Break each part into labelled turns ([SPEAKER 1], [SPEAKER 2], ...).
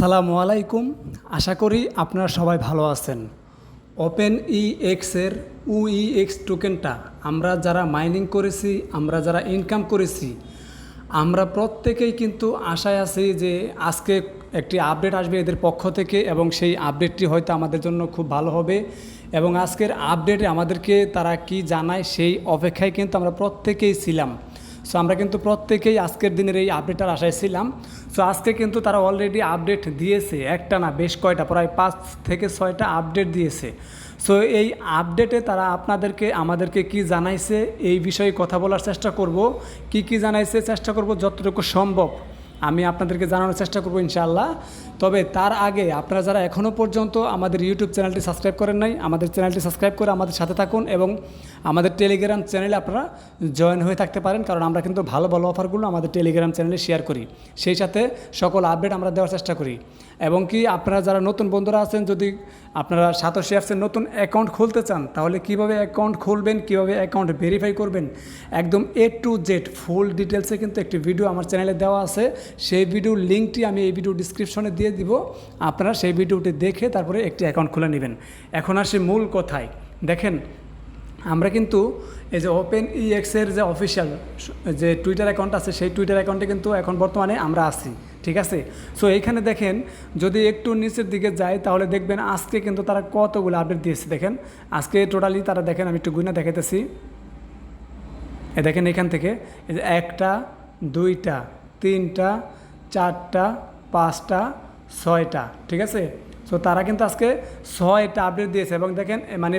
[SPEAKER 1] আসসালামু আলাইকুম। আশা করি আপনারা সবাই ভালো আছেন। ওপেন এক্সের UEX টোকেনটা আমরা যারা মাইনিং করেছি, আমরা যারা ইনকাম করেছি, আমরা প্রত্যেকেই কিন্তু আশায় আছি যে আজকে একটি আপডেট আসবে এদের পক্ষ থেকে এবং সেই আপডেটটি হয়তো আমাদের জন্য খুব ভালো হবে এবং আজকের আপডেটে আমাদেরকে তারা কি জানায় সেই অপেক্ষায় কিন্তু আমরা প্রত্যেকেই ছিলাম। সো আমরা কিন্তু প্রত্যেকেই আজকের দিনের এই আপডেটটার আশায় ছিলাম। সো আজকে কিন্তু তারা অলরেডি আপডেট দিয়েছে, একটা না বেশ কয়টা, প্রায় 5 থেকে 6টা আপডেট দিয়েছে। সো এই আপডেটে তারা আমাদেরকে কি জানাইছে এই বিষয়ে কথা বলার চেষ্টা করব। কি জানাইছে চেষ্টা করব যতটুকু সম্ভব আমি আপনাদেরকে জানানোর চেষ্টা করব ইনশাআল্লাহ। তবে তার আগে আপনারা যারা এখনও পর্যন্ত আমাদের ইউটিউব চ্যানেলটি সাবস্ক্রাইব করেন নাই, আমাদের চ্যানেলটি সাবস্ক্রাইব করে আমাদের সাথে থাকুন এবং আমাদের টেলিগ্রাম চ্যানেলে আপনারা জয়েন হয়ে থাকতে পারেন, কারণ আমরা কিন্তু ভালো ভালো অফারগুলো আমাদের টেলিগ্রাম চ্যানেলে শেয়ার করি, সেই সাথে সকল আপডেট আমরা দেওয়ার চেষ্টা করি। এবং কি আপনারা যারা নতুন বন্ধুরা আছেন, যদি আপনারা সাতোশি অ্যাপসের নতুন অ্যাকাউন্ট খুলতে চান তাহলে কিভাবে অ্যাকাউন্ট খুলবেন, কিভাবে অ্যাকাউন্ট ভেরিফাই করবেন, একদম A to Z ফুল ডিটেলসে কিন্তু একটি ভিডিও আমার চ্যানেলে দেওয়া আছে। সেই ভিডিওর লিঙ্কটি আমি এই ভিডিও ডিসক্রিপশনে দিয়ে দিব, আপনারা সেই ভিডিওটি দেখে তারপরে একটি অ্যাকাউন্ট খুলে নেবেন। এখন আসি মূল কথায়। দেখেন, আমরা কিন্তু এই যে OpenEX-এর যে অফিসিয়াল যে টুইটার অ্যাকাউন্ট আছে, সেই টুইটার অ্যাকাউন্টে কিন্তু এখন বর্তমানে আমরা আছি, ঠিক আছে। সো এইখানে দেখেন, যদি একটু নিচের দিকে যায় তাহলে দেখবেন আজকে কিন্তু তারা কতগুলো আপডেট দিয়েছে। দেখেন আজকে টোটালি তারা, দেখেন আমি একটু গুণা দেখাইতেছি, দেখেন এখান থেকে এই যে 1টা 2টা 3টা 4টা 5টা 6টা, ঠিক আছে। সো তারা কিন্তু আজকে 6টা আপডেট দিয়েছে এবং দেখেন মানে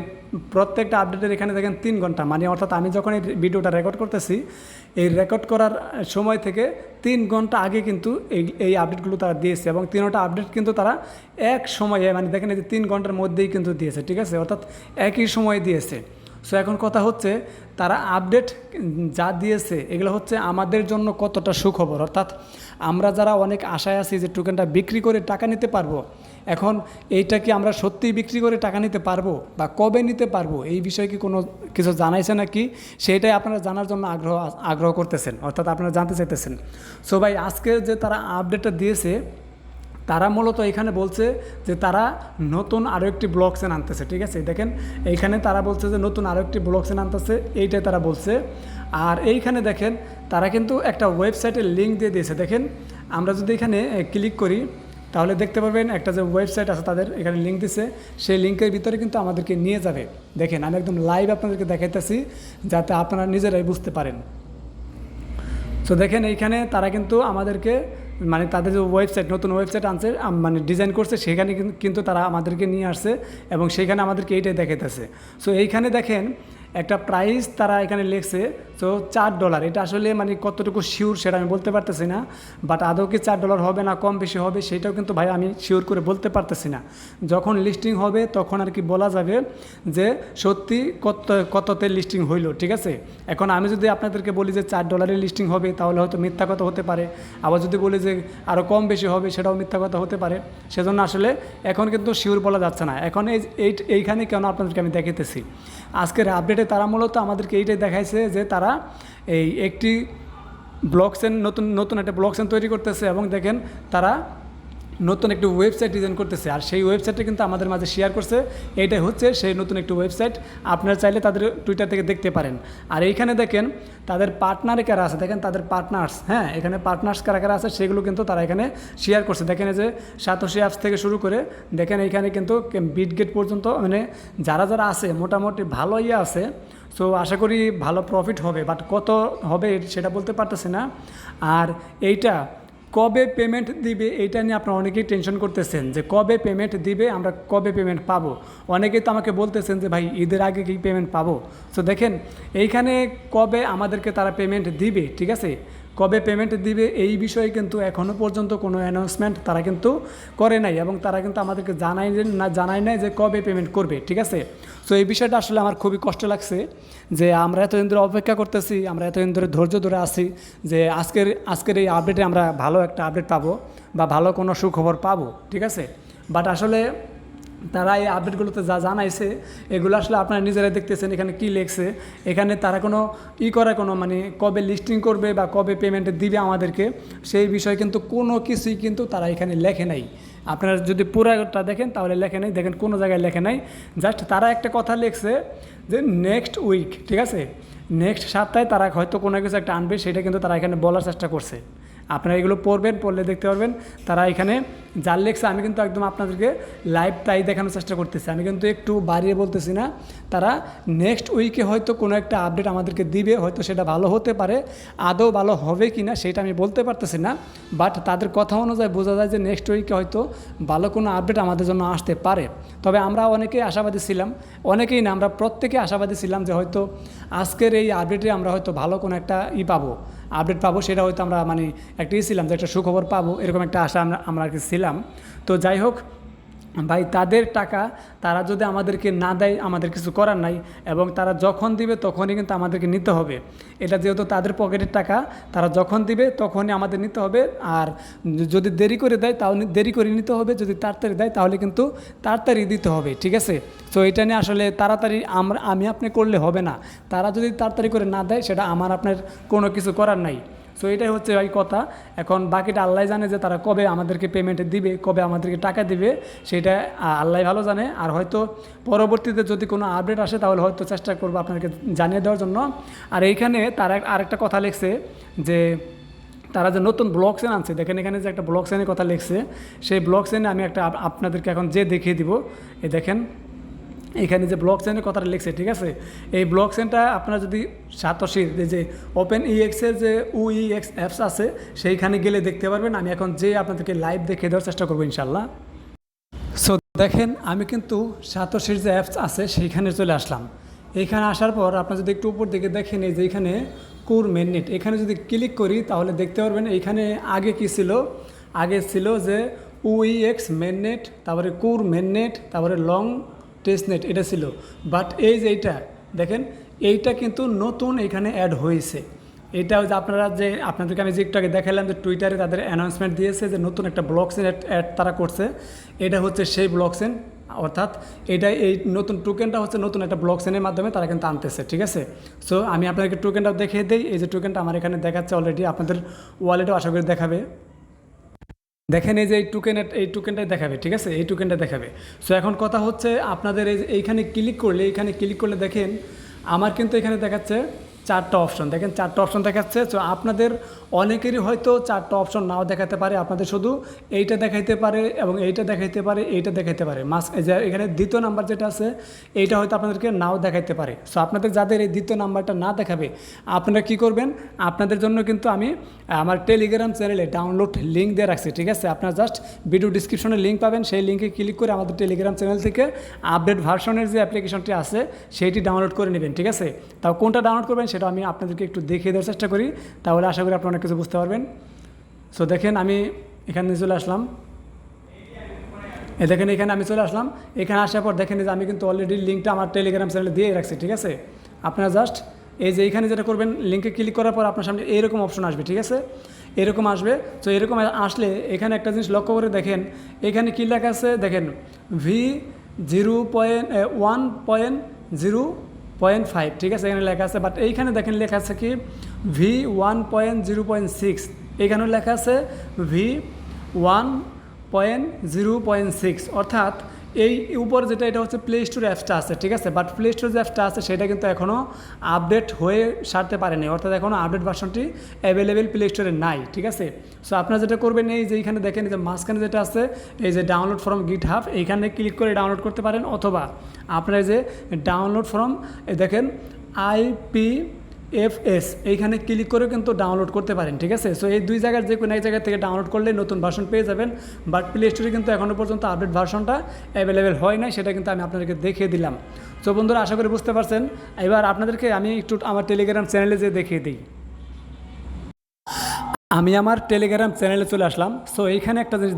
[SPEAKER 1] প্রত্যেকটা আপডেটের এখানে দেখেন 3 ঘন্টা, মানে অর্থাৎ আমি যখন এই ভিডিওটা রেকর্ড করতেছি, এই রেকর্ড করার সময় থেকে 3 ঘন্টা আগে কিন্তু এই আপডেটগুলো তারা দিয়েছে এবং 3টা আপডেট কিন্তু তারা এক সময়ে, মানে দেখেন এই যে 3 ঘন্টার মধ্যেই কিন্তু দিয়েছে, ঠিক আছে, অর্থাৎ একই সময়ে দিয়েছে। সো এখন কথা হচ্ছে তারা আপডেট যা দিয়েছে এগুলো হচ্ছে আমাদের জন্য কতটা সুখবর, অর্থাৎ আমরা যারা অনেক আশায় আছি যে টোকেনটা বিক্রি করে টাকা নিতে পারবো, এখন এইটা কি আমরা সত্যিই বিক্রি করে টাকা নিতে পারবো বা কবে নিতে পারবো, এই বিষয়ে কি কোনো কিছু জানাইছে নাকি, সেইটাই আপনারা জানার জন্য আগ্রহ করতেছেন, অর্থাৎ আপনারা জানতে চাইতেছেন। সো ভাই, আজকে যে তারা আপডেটটা দিয়েছে, তারা মূলত এখানে বলছে যে তারা নতুন আরও একটি ব্লক চেন আনতেছে, ঠিক আছে। দেখেন এইখানে তারা বলছে যে নতুন আরও একটি ব্লক চেন আনতেছে, এইটাই তারা বলছে। আর এইখানে দেখেন তারা কিন্তু একটা ওয়েবসাইটের লিঙ্ক দিয়ে দিয়েছে। দেখেন আমরা যদি এখানে ক্লিক করি তাহলে দেখতে পাবেন একটা যে ওয়েবসাইট আছে তাদের এখানে লিঙ্ক দিছে, সেই লিঙ্কের ভিতরে কিন্তু আমাদেরকে নিয়ে যাবে। দেখেন আমি একদম লাইভ আপনাদেরকে দেখাইতেছি যাতে আপনারা নিজেরাই বুঝতে পারেন। সো দেখেন এইখানে তারা কিন্তু আমাদেরকে, মানে তাদের যে ওয়েবসাইট, নতুন ওয়েবসাইট আনছে, মানে ডিজাইন করছে, সেখানে কিন্তু তারা আমাদেরকে নিয়ে আসছে এবং সেখানে আমাদেরকে এইটাই দেখাইতেছে। সো এইখানে দেখেন একটা প্রাইস তারা এখানে লিখছে, সো $4। এটা আসলে মানে কতটুকু শিওর সেটা আমি বলতে পারতেছি না, বাট আদৌ কি $4 হবে না কম বেশি হবে সেটাও কিন্তু ভাই আমি শিওর করে বলতে পারতেছি না। যখন লিস্টিং হবে তখন আর কি বলা যাবে যে সত্যি কততে লিস্টিং হইলো, ঠিক আছে। এখন আমি যদি আপনাদেরকে বলি যে $4 লিস্টিং হবে তাহলে হয়তো মিথ্যা কথা হতে পারে, আবার যদি বলি যে আরও কম বেশি হবে সেটাও মিথ্যা কথা হতে পারে। সেজন্য আসলে এখন কিন্তু শিওর বলা যাচ্ছে না। এখন এইখানে কেন আপনাদেরকে আমি দেখাইতেছি, আজকের আপডেটে তারা মূলত আমাদেরকে এইটাই দেখাইছে যে তারা এই একটি ব্লক চেন, নতুন একটা ব্লক চেন তৈরি করতেছে এবং দেখেন তারা নতুন একটি ওয়েবসাইট ডিজাইন করতেছে, আর সেই ওয়েবসাইটটা কিন্তু আমাদের মাঝে শেয়ার করছে। এইটাই হচ্ছে সেই নতুন একটি ওয়েবসাইট, আপনারা চাইলে তাদের টুইটার থেকে দেখতে পারেন। আর এইখানে দেখেন তাদের পার্টনারে কারা আছে, দেখেন তাদের পার্টনার্স, হ্যাঁ এখানে পার্টনার্স কারা আছে সেগুলো কিন্তু তারা এখানে শেয়ার করছে। দেখেন এই যে সাতোশি অ্যাপস থেকে শুরু করে দেখেন এইখানে কিন্তু বিটগেট পর্যন্ত, মানে যারা আছে মোটামুটি ভালোই আছে। সো আশা করি ভালো প্রফিট হবে, বাট কত হবে সেটা বলতে পারতেছি না। আর এইটা কবে পেমেন্ট দিবে এইটা নিয়ে আপনারা অনেকেই টেনশন করতেছেন যে কবে পেমেন্ট দিবে, আমরা কবে পেমেন্ট পাবো। অনেকেই তো আমাকে বলতেছেন যে ভাই ঈদের আগে কি পেমেন্ট পাবো। সো দেখেন এইখানে কবে আমাদেরকে তারা পেমেন্ট দিবে, ঠিক আছে, কবে পেমেন্ট দিবে এই বিষয়ে কিন্তু এখনও পর্যন্ত কোনো অ্যানাউন্সমেন্ট তারা কিন্তু করে নাই এবং তারা কিন্তু আমাদেরকে জানায় নাই যে কবে পেমেন্ট করবে, ঠিক আছে। সো এই বিষয়টা আসলে আমার খুবই কষ্ট লাগছে যে আমরা এতদিন ধরে অপেক্ষা করতেছি, আমরা এতদিন ধরে ধৈর্য ধরে আছি যে আজকের এই আপডেটে আমরা ভালো একটা আপডেট পাবো বা ভালো কোনো সুখবর পাবো, ঠিক আছে। বাট আসলে তারা এই আপডেটগুলোতে যা জানাইছে এগুলো আসলে আপনারা নিজেরাই দেখতেছেন এখানে কি লেখছে। এখানে তারা কোনো করে কোনো মানে কবে লিস্টিং করবে বা কবে পেমেন্ট দিবে আমাদেরকে সেই বিষয়ে কিন্তু কোনো কিছুই কিন্তু তারা এখানে লেখে নাই। আপনারা যদি পুরাটা দেখেন তাহলে লেখে নাই, দেখেন কোনো জায়গায় লেখে নাই। জাস্ট তারা একটা কথা লিখছে যে নেক্সট উইক, ঠিক আছে, নেক্সট সপ্তাহে তারা হয়তো কোনো কিছু একটা আনবে, সেটা কিন্তু তারা এখানে বলার চেষ্টা করছে। আপনারা এগুলো পড়বেন, পড়লে দেখতে পারবেন তারা এখানে যার লেখছে। আমি কিন্তু একদম আপনাদেরকে লাইভ তাই দেখানোর চেষ্টা করতেছি, আমি কিন্তু একটু বাড়িয়ে বলতেছি না। তারা নেক্সট উইকে হয়তো কোনো একটা আপডেট আমাদেরকে দিবে, হয়তো সেটা ভালো হতে পারে, আদৌ ভালো হবে কি না সেটা আমি বলতে পারতেছি না। বাট তাদের কথা অনুযায়ী বোঝা যায় যে নেক্সট উইকে হয়তো ভালো কোনো আপডেট আমাদের জন্য আসতে পারে। তবে আমরা অনেকেই আশাবাদী ছিলাম, অনেকেই না, আমরা প্রত্যেকে আশাবাদী ছিলাম যে হয়তো আজকের এই আপডেটে আমরা হয়তো ভালো কোনো একটা আপডেট পাবো, সেটা হয়তো আমরা মানে একটা ছিলাম যে একটা সুখবর পাবো, এরকম একটা আশা আমরা আর কি ছিলাম। তো যাই হোক ভাই, তাদের টাকা তারা যদি আমাদেরকে না দেয় আমাদের কিছু করার নাই, এবং তারা যখন দিবে তখনই কিন্তু আমাদেরকে নিতে হবে। এটা যেহেতু তাদের পকেটের টাকা, তারা যখন দিবে তখনই আমাদের নিতে হবে। আর যদি দেরি করে দেয় তাও দেরি করে নিতে হবে, যদি তাড়াতাড়ি দেয় তাহলে কিন্তু তাড়াতাড়ি দিতে হবে, ঠিক আছে। তো এটা নিয়ে আসলে তাড়াতাড়ি আমি আপনি করলে হবে না। তারা যদি তাড়াতাড়ি করে না দেয় সেটা আমার আপনার কোনো কিছু করার নাই। সো এটাই হচ্ছে ভাই কথা। এখন বাকিটা আল্লাহ জানে যে তারা কবে আমাদেরকে পেমেন্ট দিবে, কবে আমাদেরকে টাকা দিবে, সেটা আল্লাহ ভালো জানে। আর হয়তো পরবর্তীতে যদি কোনো আপডেট আসে তাহলে হয়তো চেষ্টা করবো আপনাকে জানিয়ে দেওয়ার জন্য। আর এইখানে তারা আরেকটা কথা লিখছে যে তারা যে নতুন ব্লক চেন আনছে, দেখেন এখানে যে একটা ব্লক চেনের কথা লিখছে, সেই ব্লক চেনে আমি একটা আপনাদেরকে এখন দেখিয়ে দিব। এই দেখেন এখানে যে ব্লক চেনের কথাটা লিখছে, ঠিক আছে। এই ব্লক চেনটা আপনারা যদি সাতোশির যে ওপেন ইএক্সের যে UEX অ্যাপস আছে সেইখানে গেলে দেখতে পারবেন। আমি এখন আপনাদেরকে লাইভ দেখিয়ে দেওয়ার চেষ্টা করবো ইনশাল্লাহ। সো দেখেন আমি কিন্তু সাতোশির যে অ্যাপস আছে সেইখানে চলে আসলাম। এইখানে আসার পর আপনারা যদি একটু উপর দিকে দেখেন, এই যে এইখানে কোর মেননেট, এখানে যদি ক্লিক করি তাহলে দেখতে পারবেন এইখানে আগে কি ছিল। আগে ছিল যে UEX মেননেট, তারপরে কোর মেননেট, তারপরে লং টেস্টনেট, এটা ছিল। বাট এই যে এইটা দেখেন, এইটা কিন্তু নতুন এখানে অ্যাড হয়েছে। এটা যে আপনাদেরকে আমি যে একটু আগে দেখালাম যে টুইটারে তাদের অ্যানাউন্সমেন্ট দিয়েছে যে নতুন একটা ব্লক চেন অ্যাড তারা করছে। এটা হচ্ছে সেই ব্লক চেন, অর্থাৎ এই নতুন টোকেনটা হচ্ছে নতুন একটা ব্লক চেনের মাধ্যমে তারা কিন্তু আনতেছে, ঠিক আছে। সো আমি আপনাদেরকে টোকেনটা দেখিয়ে দিই। এই যে টোকেনটা আমার এখানে দেখাচ্ছে অলরেডি, আপনাদের ওয়ালেটও আশা করি দেখাবে। দেখেন এই যে এই টোকেনটাই দেখাবে, ঠিক আছে, এই টোকেনটা দেখাবে। সো এখন কথা হচ্ছে আপনাদের এইখানে ক্লিক করলে দেখেন আমার কিন্তু এখানে দেখাচ্ছে চারটা অপশন। দেখেন চারটা অপশন দেখাচ্ছে। সো আপনাদের অনেকেরই হয়তো চারটা অপশন নাও দেখাতে পারে, আপনাদের শুধু এইটা দেখাইতে পারে এবং এইটা দেখাইতে পারে, এইটা দেখাইতে পারে। এখানে দ্বিতীয় নাম্বার যেটা আছে এইটা হয়তো আপনাদেরকে নাও দেখাইতে পারে। সো আপনাদের যাদের এই দ্বিতীয় নাম্বারটা না দেখাবে আপনারা কি করবেন, আপনাদের জন্য কিন্তু আমি আমার টেলিগ্রাম চ্যানেলে ডাউনলোড লিঙ্ক দিয়ে রাখছি, ঠিক আছে। আপনারা জাস্ট ভিডিও ডিসক্রিপশনে লিঙ্ক পাবেন, সেই লিঙ্কে ক্লিক করে আমাদের টেলিগ্রাম চ্যানেল থেকে আপডেট ভার্সনের যে অ্যাপ্লিকেশনটি আছে সেইটি ডাউনলোড করে নেবেন, ঠিক আছে। তাও কোনটা ডাউনলোড করবেন সেটা আমি আপনাদেরকে একটু দেখিয়ে দেওয়ার চেষ্টা করি, তাহলে আশা করি আপনারা অনেক কিছু বুঝতে পারবেন। সো দেখেন আমি এখানে চলে আসলাম, দেখেন এখানে আমি চলে আসলাম। এখানে আসার পর দেখেন যে আমি কিন্তু অলরেডি লিঙ্কটা আমার টেলিগ্রাম চ্যানেলে দিয়ে রাখছি, ঠিক আছে। আপনারা জাস্ট এই যে এইখানে যেটা করবেন, লিঙ্কে ক্লিক করার পর আপনার সামনে এইরকম অপশন আসবে, ঠিক আছে, এরকম আসবে। তো এরকম আসলে এখানে একটা জিনিস লক্ষ্য করে দেখেন, এখানে কী লেখা আছে দেখেন, V1.0.5, ঠিক আছে, এখানে লেখা আছে। বাট এইখানে দেখেন লেখা আছে কি V1.0.6, এখানেও লেখা আছে V1.0.6, অর্থাৎ এই উপর যেটা এটা হচ্ছে প্লে স্টোর অ্যাপসটা আছে, ঠিক আছে। বাট প্লে স্টোর যে অ্যাপসটা আছে সেটা কিন্তু এখনও আপডেট হয়ে সারতে পারেনি, অর্থাৎ এখনও আপডেট ভার্সনটি অ্যাভেলেবেল প্লে স্টোরে নাই, ঠিক আছে। সো আপনারা যেটা করবেন এই যে এইখানে দেখেন যে মাঝখানে যেটা আছে এই যে ডাউনলোড ফ্রম GitHub, এইখানে ক্লিক করে ডাউনলোড করতে পারেন, অথবা আপনারা যে ডাউনলোড ফ্রম দেখেন IPFS এইখানে ক্লিক করে কিন্তু ডাউনলোড করতে পারেন, ঠিক আছে। সো এই দুই জায়গার যে কোনো এক জায়গা থেকে ডাউনলোড করলে নতুন ভার্সন পেয়ে যাবেন। বাট প্লে স্টোরে কিন্তু এখনও পর্যন্ত আপডেট ভার্সনটা অ্যাভেলেবেল হয় নাই, সেটা কিন্তু আমি আপনাদেরকে দেখিয়ে দিলাম। সো বন্ধুরা আশা করি বুঝতে পারছেন। এবার আপনাদেরকে আমি একটু আমার টেলিগ্রাম চ্যানেলে যে দেখিয়ে দিই। আমি আমার টেলিগ্রাম চ্যানেলে চলে আসলাম। সো এইখানে একটা জিনিস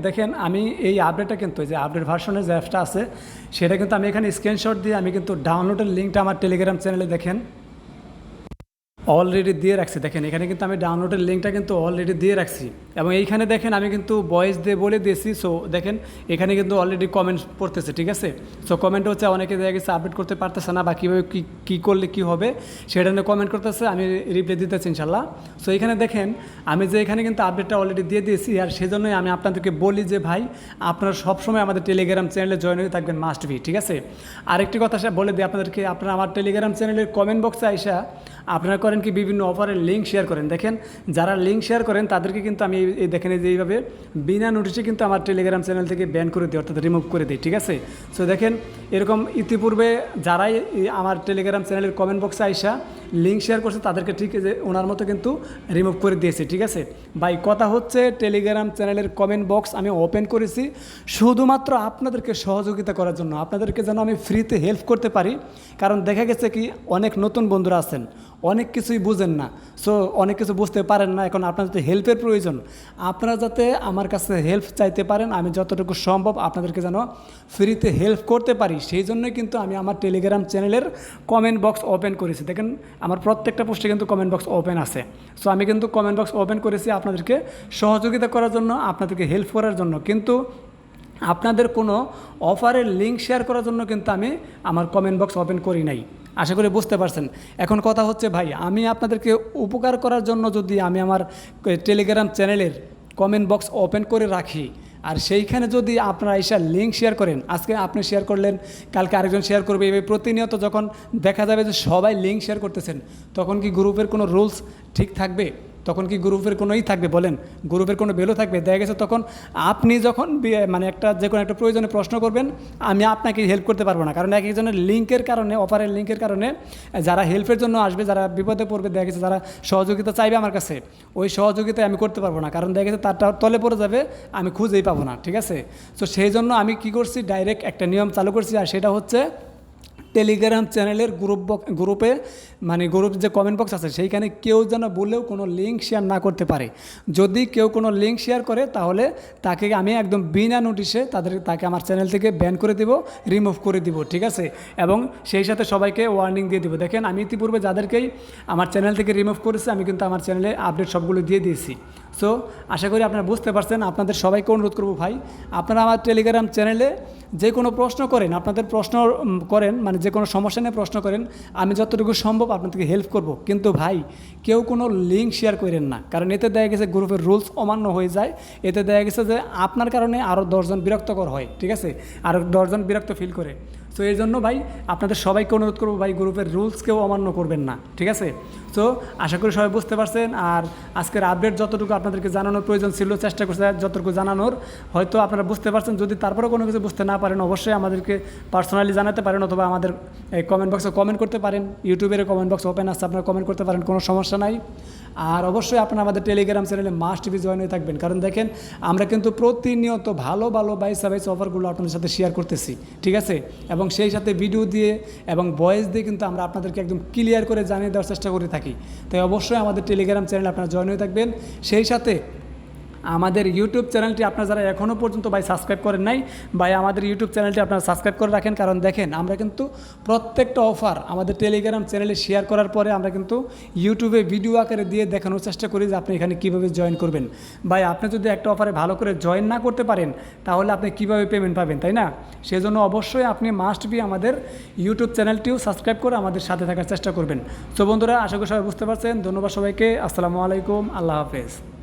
[SPEAKER 1] দেখেন আমি এই আপডেটটা কিন্তু যে আপডেট ভার্সনের যে অ্যাপসটা আছে সেটা কিন্তু আমি এখানে স্ক্রিনশট দিয়ে আমি কিন্তু ডাউনলোডের লিঙ্কটা আমার টেলিগ্রাম চ্যানেলে দেখেন অলরেডি দিয়ে রাখছি। দেখেন এখানে কিন্তু আমি ডাউনলোডের লিঙ্কটা কিন্তু অলরেডি দিয়ে রাখছি এবং এইখানে দেখেন আমি কিন্তু ভয়েস দিয়ে বলে দিয়েছি। সো দেখেন এখানে কিন্তু অলরেডি কমেন্ট পড়তেছে, ঠিক আছে। সো কমেন্ট হচ্ছে অনেকে দেখা গেছে আপডেট করতে পারতেছে না বা কীভাবে কী করলে কী হবে সেটা নিয়ে কমেন্ট করতেছে, আমি রিপ্লাই দিতেছি ইনশাল্লাহ। সো এখানে দেখেন আমি যে এখানে কিন্তু আপডেটটা অলরেডি দিয়ে দিয়েছি, আর সেজন্যই আমি আপনাদেরকে বলি যে ভাই আপনারা সবসময় আমাদের টেলিগ্রাম চ্যানেলে জয়েন হয়ে থাকবেন, মাস্ট বি, ঠিক আছে। আরেকটি কথা বলে দিই আপনাদেরকে, আপনারা আমার টেলিগ্রাম চ্যানেলের কমেন্ট বক্সে আইসা আপনারা করেন কি বিভিন্ন অফারের লিঙ্ক শেয়ার করেন। দেখেন যারা লিঙ্ক শেয়ার করেন তাদেরকে কিন্তু আমি এই দেখেন যে এইভাবে বিনা নোটিশে কিন্তু আমার টেলিগ্রাম চ্যানেল থেকে ব্যান করে দিই, অর্থাৎ রিমুভ করে দিই, ঠিক আছে। সো দেখেন এরকম ইতিপূর্বে যারাই আমার টেলিগ্রাম চ্যানেলের কমেন্ট বক্সে আইসা লিঙ্ক শেয়ার করছে তাদেরকে ঠিক যে ওনার মতো কিন্তু রিমুভ করে দিয়েছে, ঠিক আছে ভাই। কথা হচ্ছে টেলিগ্রাম চ্যানেলের কমেন্ট বক্স আমি ওপেন করেছি শুধুমাত্র আপনাদেরকে সহযোগিতা করার জন্য, আপনাদেরকে যেন আমি ফ্রিতে হেল্প করতে পারি। কারণ দেখা গেছে কি অনেক নতুন বন্ধুরা আছেন, অনেক কিছুই বুঝেন না, সো অনেক কিছু বুঝতে পারেন না। এখন আপনার যাতে হেল্পের প্রয়োজন, আপনারা যাতে আমার কাছে হেল্প চাইতে পারেন, আমি যতটুকু সম্ভব আপনাদেরকে যেন ফ্রিতে হেল্প করতে পারি, সেই জন্যই কিন্তু আমি আমার টেলিগ্রাম চ্যানেলের কমেন্ট বক্স ওপেন করেছি। দেখেন আমার প্রত্যেকটা পোস্টে কিন্তু কমেন্ট বক্স ওপেন আছে। সো আমি কিন্তু কমেন্ট বক্স ওপেন করেছি আপনাদেরকে সহযোগিতা করার জন্য, আপনাদেরকে হেল্প করার জন্য, কিন্তু আপনাদের কোনো অফারের লিঙ্ক শেয়ার করার জন্য কিন্তু আমি আমার কমেন্ট বক্স ওপেন করি নাই। আশা করি বুঝতে পারছেন। এখন কথা হচ্ছে ভাই আমি আপনাদেরকে উপকার করার জন্য যদি আমি আমার টেলিগ্রাম চ্যানেলের কমেন্ট বক্স ওপেন করে রাখি, আর সেইখানে যদি আপনারা এসে লিঙ্ক শেয়ার করেন, আজকে আপনি শেয়ার করলেন, কালকে আরেকজন শেয়ার করবে, এভাবে প্রতিনিয়ত যখন দেখা যাবে যে সবাই লিঙ্ক শেয়ার করতেছেন, তখন কি গ্রুপের কোনো রুলস ঠিক থাকবে? তখন কি গ্রুপের কোনোই থাকবে বলেন? গ্রুপের কোনো ভ্যালু থাকবে? দেখা গেছে তখন আপনি যখন মানে যে কোনো একটা প্রয়োজনে প্রশ্ন করবেন, আমি আপনাকে হেল্প করতে পারবো না। কারণ এক একজনের লিঙ্কের কারণে, অফারের লিঙ্কের কারণে যারা হেল্পের জন্য আসবে, যারা বিপদে পড়বে, দেখা গেছে যারা সহযোগিতা চাইবে আমার কাছে, ওই সহযোগিতায় আমি করতে পারবো না। কারণ দেখা গেছে তারটা তলে পড়ে যাবে, আমি খুঁজেই পাবো না, ঠিক আছে। তো সেই জন্য আমি কি করছি, ডাইরেক্ট একটা নিয়ম চালু করছি, আর সেটা হচ্ছে টেলিগ্রাম চ্যানেলের গ্রুপে মানে গ্রুপ যে কমেন্ট বক্স আছে সেইখানে কেউ যেন বলেও কোনো লিঙ্ক শেয়ার না করতে পারে। যদি কেউ কোনো লিঙ্ক শেয়ার করে তাহলে তাকে আমি একদম বিনা নোটিশে তাকে আমার চ্যানেল থেকে ব্যান করে দিব, রিমুভ করে দিব, ঠিক আছে। এবং সেই সাথে সবাইকে ওয়ার্নিং দিয়ে দিব। দেখেন আমি ইতিপূর্বে যাদেরকেই আমার চ্যানেল থেকে রিমুভ করেছি আমি কিন্তু আমার চ্যানেলে আপডেট সবগুলো দিয়ে দিয়েছি। সো আশা করি আপনারা বুঝতে পারছেন। আপনাদের সবাইকে অনুরোধ করবো ভাই, আপনারা আমার টেলিগ্রাম চ্যানেলে যে কোনো প্রশ্ন করেন, আপনাদের প্রশ্ন করেন, মানে যে কোনো সমস্যা নিয়ে প্রশ্ন করেন, আমি যতটুকু সম্ভব আপনাদেরকে হেল্প করব। কিন্তু ভাই কেউ কোনো লিঙ্ক শেয়ার করেন না, কারণ এতে দেখা গেছে গ্রুপের রুলস অমান্য হয়ে যায়। এতে দেখা গেছে যে আপনার কারণে আরও 10 জন বিরক্তকর হয়, ঠিক আছে, আরও 10 জন বিরক্ত ফিল করে। সো এই জন্য ভাই আপনাদের সবাইকে অনুরোধ করবো ভাই গ্রুপের রুলস কেউ অমান্য করবেন না, ঠিক আছে। সো আশা করি সবাই বুঝতে পারছেন। আর আজকের আপডেট যতটুকু আপনাদেরকে জানানোর প্রয়োজন ছিল, চেষ্টা করছে যতটুকু জানানোর, হয়তো আপনারা বুঝতে পারছেন। যদি তারপরে কোনো কিছু বুঝতে না পারেন অবশ্যই আমাদেরকে পার্সোনালি জানাতে পারেন, অথবা আমাদের এই কমেন্ট বক্সে কমেন্ট করতে পারেন। ইউটিউবের কমেন্ট বক্স ওপেন আছে, আপনারা কমেন্ট করতে পারেন, কোনো সমস্যা নাই। আর অবশ্যই আপনারা আমাদের টেলিগ্রাম চ্যানেলে মাস্ট বি জয়েন হয়ে থাকবেন, কারণ দেখেন আমরা কিন্তু প্রতিনিয়ত ভালো ভালো বাইস অফারগুলো আপনাদের সাথে শেয়ার করতেছি, ঠিক আছে। এবং সেই সাথে ভিডিও দিয়ে এবং ভয়েস দিয়ে কিন্তু আমরা আপনাদেরকে একদম ক্লিয়ার করে জানিয়ে দেওয়ার চেষ্টা করে থাকি। তাই অবশ্যই আমাদের টেলিগ্রাম চ্যানেলে আপনারা জয়েন হয়ে থাকবেন। সেই সাথে আমাদের ইউটিউব চ্যানেলটি আপনারা যারা এখনও পর্যন্ত ভাই সাবস্ক্রাইব করেন নাই, ভাই আমাদের ইউটিউব চ্যানেলটি আপনারা সাবস্ক্রাইব করে রাখেন। কারণ দেখেন আমরা কিন্তু প্রত্যেকটা অফার আমাদের টেলিগ্রাম চ্যানেলে শেয়ার করার পরে আমরা কিন্তু ইউটিউবে ভিডিও আকারে দিয়ে দেখানোর চেষ্টা করি যে আপনি এখানে কীভাবে জয়েন করবেন। ভাই আপনি যদি একটা অফারে ভালো করে জয়েন না করতে পারেন তাহলে আপনি কীভাবে পেমেন্ট পাবেন, তাই না? সেজন্য অবশ্যই আপনি মাস্ট বি আমাদের ইউটিউব চ্যানেলটিও সাবস্ক্রাইব করে আমাদের সাথে থাকার চেষ্টা করবেন। তো বন্ধুরা আশা করি সবাই বুঝতে পারছেন। ধন্যবাদ সবাইকে। আসসালামু আলাইকুম, আল্লাহ হাফেজ।